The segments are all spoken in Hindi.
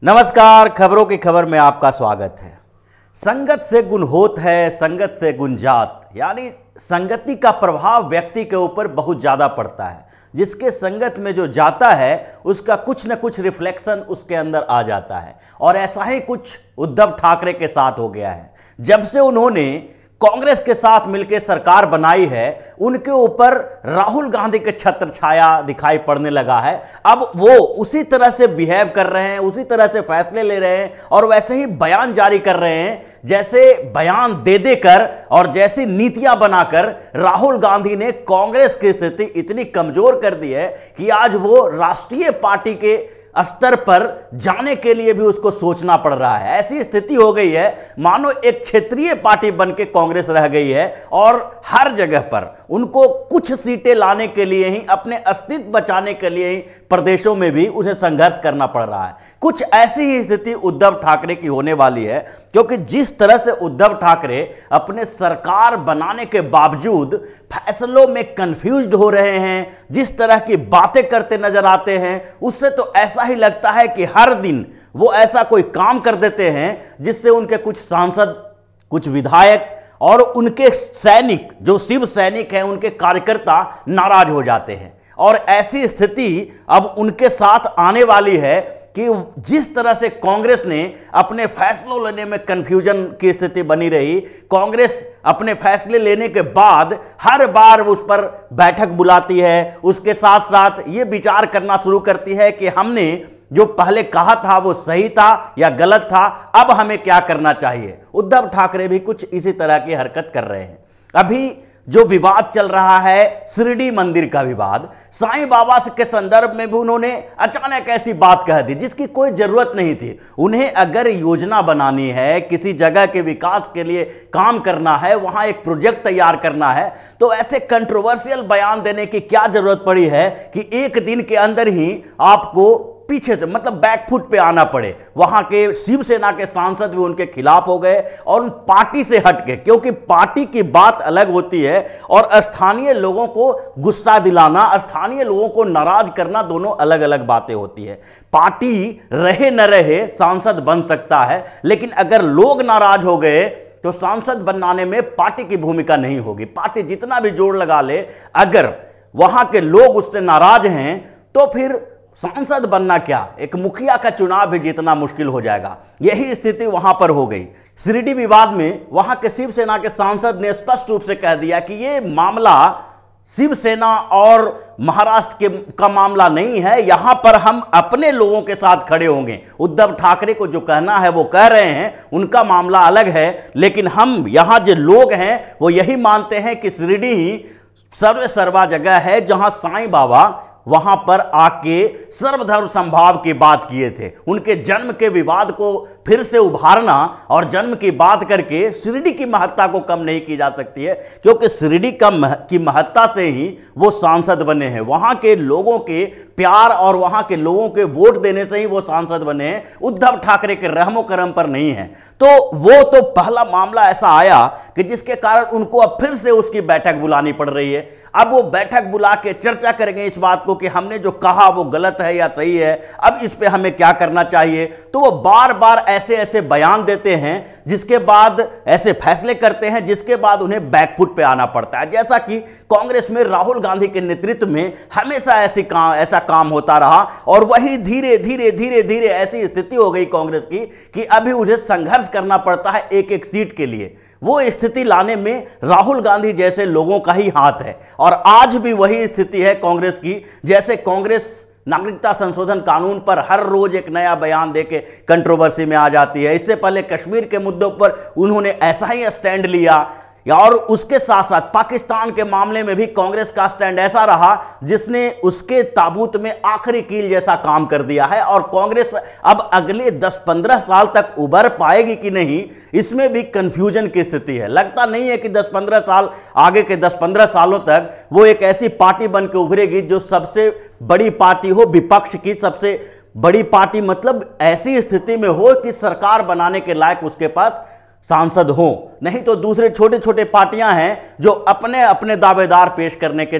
नमस्कार, खबरों की खबर में आपका स्वागत है। संगत से गुण होत है, संगत से गुण जात, यानी संगति का प्रभाव व्यक्ति के ऊपर बहुत ज़्यादा पड़ता है। जिसके संगत में जो जाता है उसका कुछ न कुछ रिफ्लेक्शन उसके अंदर आ जाता है, और ऐसा ही कुछ उद्धव ठाकरे के साथ हो गया है। जब से उन्होंने कांग्रेस के साथ मिलकर सरकार बनाई है, उनके ऊपर राहुल गांधी के छत्र छाया दिखाई पड़ने लगा है। अब वो उसी तरह से बिहेव कर रहे हैं, उसी तरह से फैसले ले रहे हैं और वैसे ही बयान जारी कर रहे हैं, जैसे बयान दे देकर और जैसी नीतियां बनाकर राहुल गांधी ने कांग्रेस की स्थिति इतनी कमजोर कर दी है कि आज वो राष्ट्रीय पार्टी के स्तर पर जाने के लिए भी उसको सोचना पड़ रहा है। ऐसी स्थिति हो गई है मानो एक क्षेत्रीय पार्टी बनके कांग्रेस रह गई है, और हर जगह पर उनको कुछ सीटें लाने के लिए ही, अपने अस्तित्व बचाने के लिए ही प्रदेशों में भी उन्हें संघर्ष करना पड़ रहा है। कुछ ऐसी ही स्थिति उद्धव ठाकरे की होने वाली है, क्योंकि जिस तरह से उद्धव ठाकरे अपने सरकार बनाने के बावजूद फैसलों में कंफ्यूज्ड हो रहे हैं, जिस तरह की बातें करते नजर आते हैं, उससे तो ऐसा ही लगता है कि हर दिन वो ऐसा कोई काम कर देते हैं जिससे उनके कुछ सांसद, कुछ विधायक और उनके सैनिक, जो शिव सैनिक हैं, उनके कार्यकर्ता नाराज हो जाते हैं। और ऐसी स्थिति अब उनके साथ आने वाली है कि जिस तरह से कांग्रेस ने अपने फैसलों लेने में कंफ्यूजन की स्थिति बनी रही, कांग्रेस अपने फैसले लेने के बाद हर बार उस पर बैठक बुलाती है, उसके साथ साथ ये विचार करना शुरू करती है कि हमने जो पहले कहा था वो सही था या गलत था, अब हमें क्या करना चाहिए। उद्धव ठाकरे भी कुछ इसी तरह की हरकत कर रहे हैं। अभी जो विवाद चल रहा है, शिरडी मंदिर का विवाद, साईं बाबा के संदर्भ में भी उन्होंने अचानक ऐसी बात कह दी जिसकी कोई जरूरत नहीं थी। उन्हें अगर योजना बनानी है, किसी जगह के विकास के लिए काम करना है, वहां एक प्रोजेक्ट तैयार करना है, तो ऐसे कंट्रोवर्शियल बयान देने की क्या जरूरत पड़ी है कि एक दिन के अंदर ही आपको पीछे से, मतलब बैकफुट पे आना पड़े। वहां के शिवसेना के सांसद भी उनके खिलाफ हो गए और उन पार्टी से हट गए, क्योंकि पार्टी की बात अलग होती है और स्थानीय लोगों को गुस्सा दिलाना, स्थानीय लोगों को नाराज करना, दोनों अलग अलग बातें होती है। पार्टी रहे न रहे, सांसद बन सकता है, लेकिन अगर लोग नाराज हो गए तो सांसद बनाने में पार्टी की भूमिका नहीं होगी। पार्टी जितना भी जोर लगा ले, अगर वहां के लोग उससे नाराज हैं तो फिर सांसद बनना क्या, एक मुखिया का चुनाव भी जीतना मुश्किल हो जाएगा। यही स्थिति वहां पर हो गई। शिरडी विवाद में वहां के शिवसेना के सांसद ने स्पष्ट रूप से कह दिया कि यह मामला शिवसेना और महाराष्ट्र का मामला नहीं है, यहां पर हम अपने लोगों के साथ खड़े होंगे। उद्धव ठाकरे को जो कहना है वो कह रहे हैं, उनका मामला अलग है, लेकिन हम यहां जो लोग हैं वो यही मानते हैं कि शिरडी ही सर्वा जगह है जहां साईं बाबा वहां पर आके सर्वधर्म संभाव की बात किए थे। उनके जन्म के विवाद को फिर से उभारना और जन्म की बात करके शिरडी की महत्ता को कम नहीं की जा सकती है, क्योंकि शिरडी की महत्ता से ही वो सांसद बने हैं। वहां के लोगों के प्यार और वहां के लोगों के वोट देने से ही वो सांसद बने हैं, उद्धव ठाकरे के रहमो करम पर नहीं है। तो वो तो पहला मामला ऐसा आया कि जिसके कारण उनको अब फिर से उसकी बैठक बुलानी पड़ रही है। अब वो बैठक बुला के चर्चा करेंगे इस बात को कि हमने जो कहा वो गलत है या सही है, अब इस पे हमें क्या करना चाहिए। तो वो बार बार ऐसे ऐसे बयान देते हैं, जिसके बाद ऐसे फैसले करते हैं, जिसके बाद उन्हें बैकफुट पे आना पड़ता है। जैसा कि कांग्रेस में राहुल गांधी के नेतृत्व में हमेशा ऐसा काम होता रहा, और वही धीरे धीरे धीरे धीरे ऐसी स्थिति हो गई कांग्रेस की कि अभी उन्हें संघर्ष करना पड़ता है एक एक सीट के लिए। वो स्थिति लाने में राहुल गांधी जैसे लोगों का ही हाथ है, और आज भी वही स्थिति है कांग्रेस की। जैसे कांग्रेस नागरिकता संशोधन कानून पर हर रोज एक नया बयान देके कंट्रोवर्सी में आ जाती है। इससे पहले कश्मीर के मुद्दों पर उन्होंने ऐसा ही स्टैंड लिया, और उसके साथ साथ पाकिस्तान के मामले में भी कांग्रेस का स्टैंड ऐसा रहा जिसने उसके ताबूत में आखिरी कील जैसा काम कर दिया है। और कांग्रेस अब अगले 10-15 साल तक उभर पाएगी कि नहीं, इसमें भी कंफ्यूजन की स्थिति है। लगता नहीं है कि 10-15 साल आगे के 10-15 सालों तक वो एक ऐसी पार्टी बन के उभरेगी जो सबसे बड़ी पार्टी हो, विपक्ष की सबसे बड़ी पार्टी, मतलब ऐसी स्थिति में हो कि सरकार बनाने के लायक उसके पास सांसद हो। नहीं तो दूसरे छोटे छोटे पार्टियां हैं जो अपने अपने दावेदार पेश करने के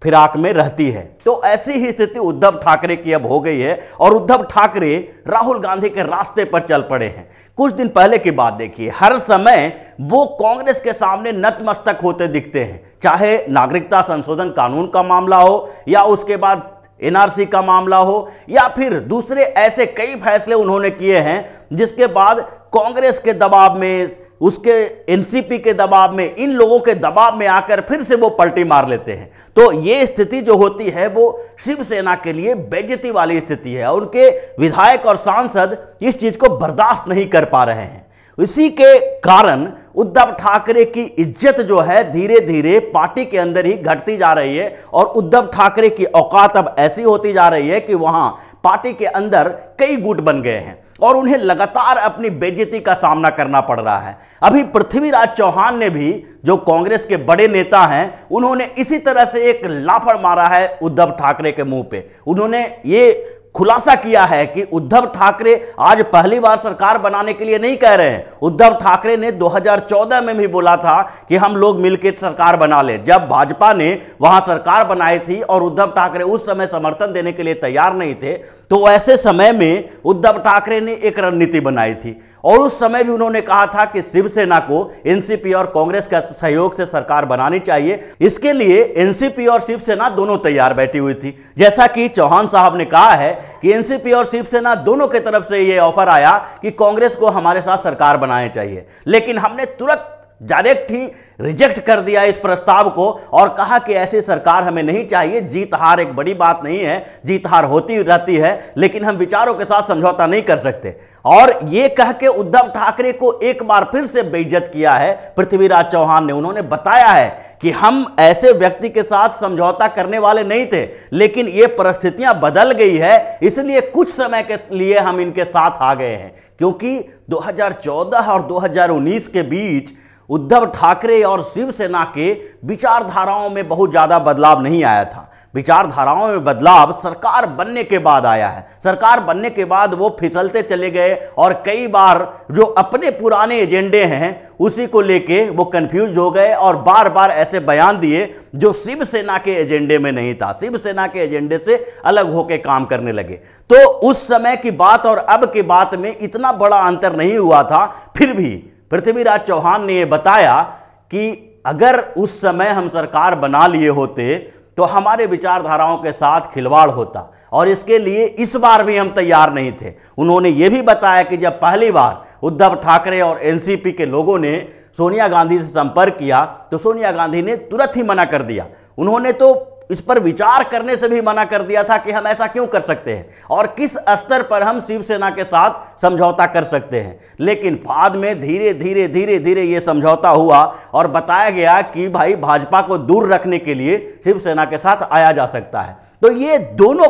फिराक में रहती है। तो ऐसी ही स्थिति उद्धव ठाकरे की अब हो गई है और उद्धव ठाकरे राहुल गांधी के रास्ते पर चल पड़े हैं। कुछ दिन पहले की बात देखिए, हर समय वो कांग्रेस के सामने नतमस्तक होते दिखते हैं, चाहे नागरिकता संशोधन कानून का मामला हो या उसके बाद एनआरसी का मामला हो या फिर दूसरे ऐसे कई फैसले उन्होंने किए हैं जिसके बाद कांग्रेस के दबाव में, उसके एनसीपी के दबाव में, इन लोगों के दबाव में आकर फिर से वो पलटी मार लेते हैं। तो ये स्थिति जो होती है वो शिवसेना के लिए बेइज्जती वाली स्थिति है। उनके विधायक और सांसद इस चीज को बर्दाश्त नहीं कर पा रहे हैं। इसी के कारण उद्धव ठाकरे की इज्जत जो है धीरे धीरे पार्टी के अंदर ही घटती जा रही है और उद्धव ठाकरे की औकात अब ऐसी होती जा रही है कि वहां पार्टी के अंदर कई गुट बन गए हैं और उन्हें लगातार अपनी बेइज्जती का सामना करना पड़ रहा है। अभी पृथ्वीराज चौहान ने भी, जो कांग्रेस के बड़े नेता हैं, उन्होंने इसी तरह से एक लाफड़ मारा है उद्धव ठाकरे के मुंह पे। उन्होंने ये खुलासा किया है कि उद्धव ठाकरे आज पहली बार सरकार बनाने के लिए नहीं कह रहे हैं। उद्धव ठाकरे ने 2014 में भी बोला था कि हम लोग मिलकर सरकार बना लें, जब भाजपा ने वहां सरकार बनाई थी और उद्धव ठाकरे उस समय समर्थन देने के लिए तैयार नहीं थे। तो ऐसे समय में उद्धव ठाकरे ने एक रणनीति बनाई थी और उस समय भी उन्होंने कहा था कि शिवसेना को एनसीपी और कांग्रेस का सहयोग से सरकार बनानी चाहिए। इसके लिए एनसीपी और शिवसेना दोनों तैयार बैठी हुई थी। जैसा कि चौहान साहब ने कहा है कि एनसीपी और शिवसेना दोनों की तरफ से यह ऑफर आया कि कांग्रेस को हमारे साथ सरकार बनानी चाहिए, लेकिन हमने तुरंत डायरेक्ट ही रिजेक्ट कर दिया इस प्रस्ताव को और कहा कि ऐसी सरकार हमें नहीं चाहिए। जीत हार एक बड़ी बात नहीं है, जीत हार होती रहती है, लेकिन हम विचारों के साथ समझौता नहीं कर सकते। और यह कह के उद्धव ठाकरे को एक बार फिर से बेइज्जत किया है पृथ्वीराज चौहान ने। उन्होंने बताया है कि हम ऐसे व्यक्ति के साथ समझौता करने वाले नहीं थे, लेकिन ये परिस्थितियां बदल गई है, इसलिए कुछ समय के लिए हम इनके साथ आ गए हैं। क्योंकि 2014 और 2019 के बीच उद्धव ठाकरे और शिवसेना के विचारधाराओं में बहुत ज्यादा बदलाव नहीं आया था। विचारधाराओं में बदलाव सरकार बनने के बाद आया है। सरकार बनने के बाद वो फिसलते चले गए और कई बार जो अपने पुराने एजेंडे हैं उसी को लेके वो कंफ्यूज हो गए और बार बार ऐसे बयान दिए जो शिवसेना के एजेंडे में नहीं था, शिवसेना के एजेंडे से अलग होकर काम करने लगे। तो उस समय की बात और अब की बात में इतना बड़ा अंतर नहीं हुआ था। फिर भी पृथ्वीराज चौहान ने यह बताया कि अगर उस समय हम सरकार बना लिए होते तो हमारे विचारधाराओं के साथ खिलवाड़ होता और इसके लिए इस बार भी हम तैयार नहीं थे। उन्होंने यह भी बताया कि जब पहली बार उद्धव ठाकरे और एनसीपी के लोगों ने सोनिया गांधी से संपर्क किया तो सोनिया गांधी ने तुरंत ही मना कर दिया। उन्होंने तो इस पर विचार करने से भी मना कर दिया था कि हम ऐसा क्यों कर सकते हैं और किस स्तर पर हम शिवसेना के साथ समझौता कर सकते हैं। लेकिन बाद में धीरे धीरे धीरे धीरे ये समझौता हुआ और बताया गया कि भाई भाजपा को दूर रखने के लिए शिवसेना के साथ आया जा सकता है। तो ये दोनों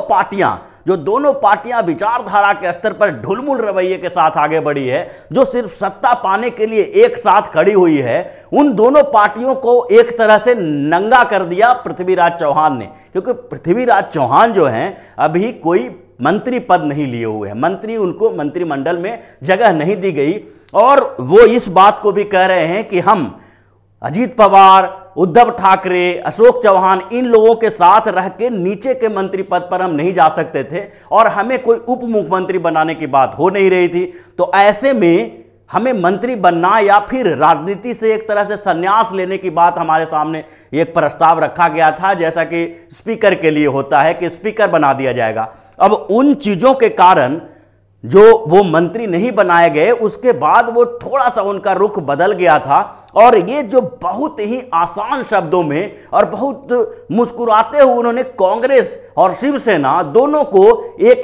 पार्टियां विचारधारा के स्तर पर ढुलमुल रवैये के साथ आगे बढ़ी है, जो सिर्फ सत्ता पाने के लिए एक साथ खड़ी हुई है। उन दोनों पार्टियों को एक तरह से नंगा कर दिया पृथ्वीराज चौहान ने, क्योंकि पृथ्वीराज चौहान जो हैं अभी कोई मंत्री पद नहीं लिए हुए हैं, उनको मंत्रिमंडल में जगह नहीं दी गई और वो इस बात को भी कह रहे हैं कि हम अजीत पवार, उद्धव ठाकरे, अशोक चौहान, इन लोगों के साथ रह के नीचे के मंत्री पद पर हम नहीं जा सकते थे और हमें कोई उप मुख्यमंत्री बनाने की बात हो नहीं रही थी। तो ऐसे में हमें मंत्री बनना या फिर राजनीति से एक तरह से संन्यास लेने की बात हमारे सामने एक प्रस्ताव रखा गया था, जैसा कि स्पीकर के लिए होता है कि स्पीकर बना दिया जाएगा। अब उन चीजों के कारण जो वो मंत्री नहीं बनाए गए, उसके बाद वो थोड़ा सा उनका रुख बदल गया था और ये जो बहुत ही आसान शब्दों में और बहुत मुस्कुराते हुए उन्होंने कांग्रेस और शिवसेना दोनों को एक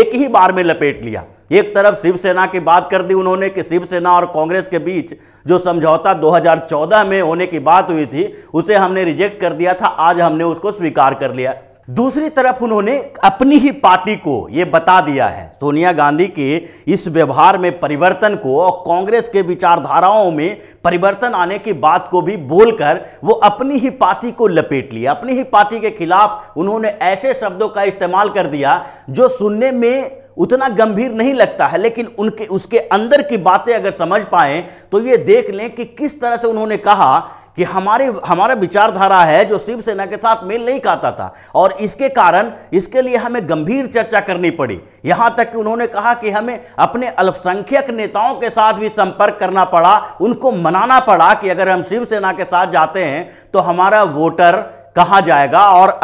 ही बार में लपेट लिया। एक तरफ शिवसेना की बात कर दी उन्होंने कि शिवसेना और कांग्रेस के बीच जो समझौता 2014 में होने की बात हुई थी उसे हमने रिजेक्ट कर दिया था, आज हमने उसको स्वीकार कर लिया। दूसरी तरफ उन्होंने अपनी ही पार्टी को यह बता दिया है, सोनिया गांधी के इस व्यवहार में परिवर्तन को और कांग्रेस के विचारधाराओं में परिवर्तन आने की बात को भी बोलकर वो अपनी ही पार्टी को लपेट लिया। अपनी ही पार्टी के खिलाफ उन्होंने ऐसे शब्दों का इस्तेमाल कर दिया जो सुनने में उतना गंभीर नहीं लगता है, लेकिन उसके अंदर की बातें अगर समझ पाएं तो ये देख लें कि किस तरह से उन्होंने कहा कि हमारा विचारधारा है जो शिवसेना के साथ मेल नहीं खाता था, और इसके कारण इसके लिए हमें गंभीर चर्चा करनी पड़ी। यहां तक कि उन्होंने कहा कि हमें अपने अल्पसंख्यक नेताओं के साथ भी संपर्क करना पड़ा, उनको मनाना पड़ा कि अगर हम शिवसेना के साथ जाते हैं तो हमारा वोटर कहां जाएगा। और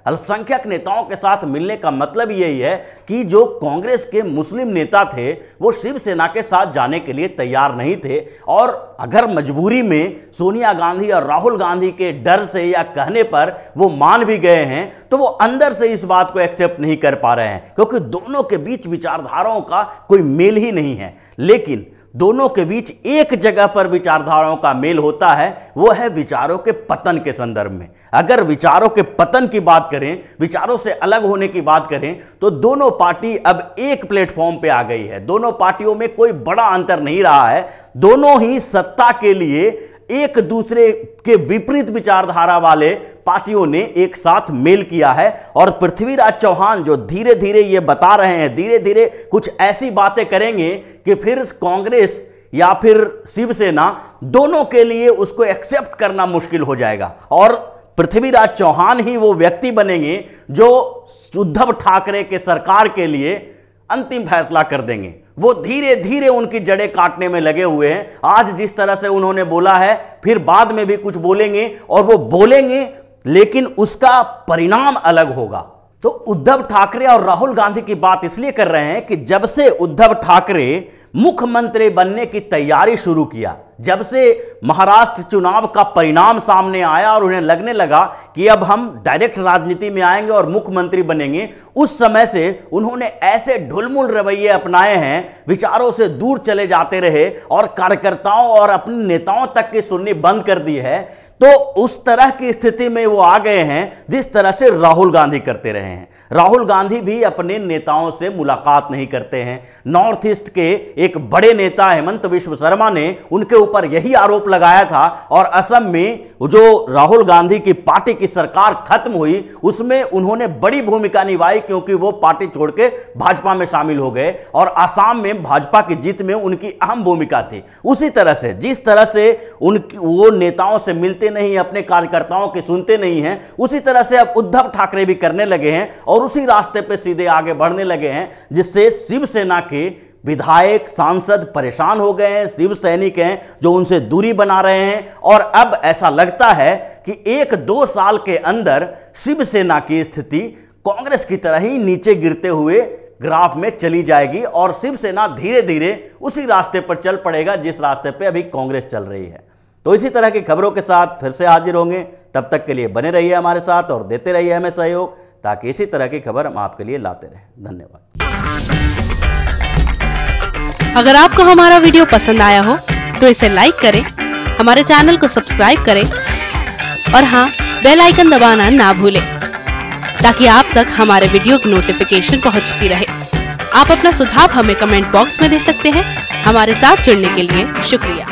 अल्पसंख्यक नेताओं के साथ मिलने का मतलब यही है कि जो कांग्रेस के मुस्लिम नेता थे वो शिवसेना के साथ जाने के लिए तैयार नहीं थे, और अगर मजबूरी में सोनिया गांधी और राहुल गांधी के डर से या कहने पर वो मान भी गए हैं तो वो अंदर से इस बात को एक्सेप्ट नहीं कर पा रहे हैं, क्योंकि दोनों के बीच विचारधाराओं का कोई मेल ही नहीं है। लेकिन दोनों के बीच एक जगह पर विचारधाराओं का मेल होता है, वो है विचारों के पतन के संदर्भ में। अगर विचारों के पतन की बात करें, विचारों से अलग होने की बात करें, तो दोनों पार्टी अब एक प्लेटफॉर्म पे आ गई है। दोनों पार्टियों में कोई बड़ा अंतर नहीं रहा है। दोनों ही सत्ता के लिए एक दूसरे के विपरीत विचारधारा वाले पार्टियों ने एक साथ मेल किया है। और पृथ्वीराज चौहान जो धीरे धीरे ये बता रहे हैं, धीरे धीरे कुछ ऐसी बातें करेंगे कि फिर कांग्रेस या फिर शिवसेना दोनों के लिए उसको एक्सेप्ट करना मुश्किल हो जाएगा, और पृथ्वीराज चौहान ही वो व्यक्ति बनेंगे जो उद्धव ठाकरे के सरकार के लिए अंतिम फैसला कर देंगे। वो धीरे धीरे उनकी जड़ें काटने में लगे हुए हैं। आज जिस तरह से उन्होंने बोला है, फिर बाद में भी कुछ बोलेंगे, और वो बोलेंगे लेकिन उसका परिणाम अलग होगा। तो उद्धव ठाकरे और राहुल गांधी की बात इसलिए कर रहे हैं कि जब से उद्धव ठाकरे मुख्यमंत्री बनने की तैयारी शुरू किया, जब से महाराष्ट्र चुनाव का परिणाम सामने आया और उन्हें लगने लगा कि अब हम डायरेक्ट राजनीति में आएंगे और मुख्यमंत्री बनेंगे, उस समय से उन्होंने ऐसे ढुलमुल रवैये अपनाए हैं, विचारों से दूर चले जाते रहे और कार्यकर्ताओं और अपने नेताओं तक की सुननी बंद कर दी है। तो उस तरह की स्थिति में वो आ गए हैं जिस तरह से राहुल गांधी करते रहे हैं। राहुल गांधी भी अपने नेताओं से मुलाकात नहीं करते हैं। नॉर्थ ईस्ट के एक बड़े नेता हेमंत बिश्व शर्मा ने उनके ऊपर यही आरोप लगाया था, और असम में जो राहुल गांधी की पार्टी की सरकार खत्म हुई उसमें उन्होंने बड़ी भूमिका निभाई, क्योंकि वो पार्टी छोड़ के भाजपा में शामिल हो गए, और असम में भाजपा की जीत में उनकी अहम भूमिका थी। उसी तरह से जिस तरह से वो नेताओं से मिलते नहीं, अपने कार्यकर्ताओं की सुनते नहीं हैं, उसी तरह से अब उद्धव ठाकरे भी करने लगे हैं, और उसी रास्ते पे सीधे आगे बढ़ने लगे हैं, जिससे शिवसेना के विधायक सांसद परेशान हो गए हैं, शिव सैनिक हैं जो उनसे दूरी बना रहे हैं। और अब ऐसा लगता है कि 1-2 साल के अंदर शिवसेना की स्थिति कांग्रेस की तरह ही नीचे गिरते हुए ग्राफ में चली जाएगी, और शिवसेना धीरे धीरे उसी रास्ते पर चल पड़ेगा जिस रास्ते पर अभी कांग्रेस चल रही है। तो इसी तरह की खबरों के साथ फिर से हाजिर होंगे। तब तक के लिए बने रहिए हमारे साथ और देते रहिए हमें सहयोग, ताकि इसी तरह की खबर हम आपके लिए लाते रहें। धन्यवाद। अगर आपको हमारा वीडियो पसंद आया हो तो इसे लाइक करें, हमारे चैनल को सब्सक्राइब करें, और हाँ, बेल आइकन दबाना ना भूलें, ताकि आप तक हमारे वीडियो की नोटिफिकेशन पहुंचती रहे। आप अपना सुझाव हमें कमेंट बॉक्स में दे सकते हैं। हमारे साथ जुड़ने के लिए शुक्रिया।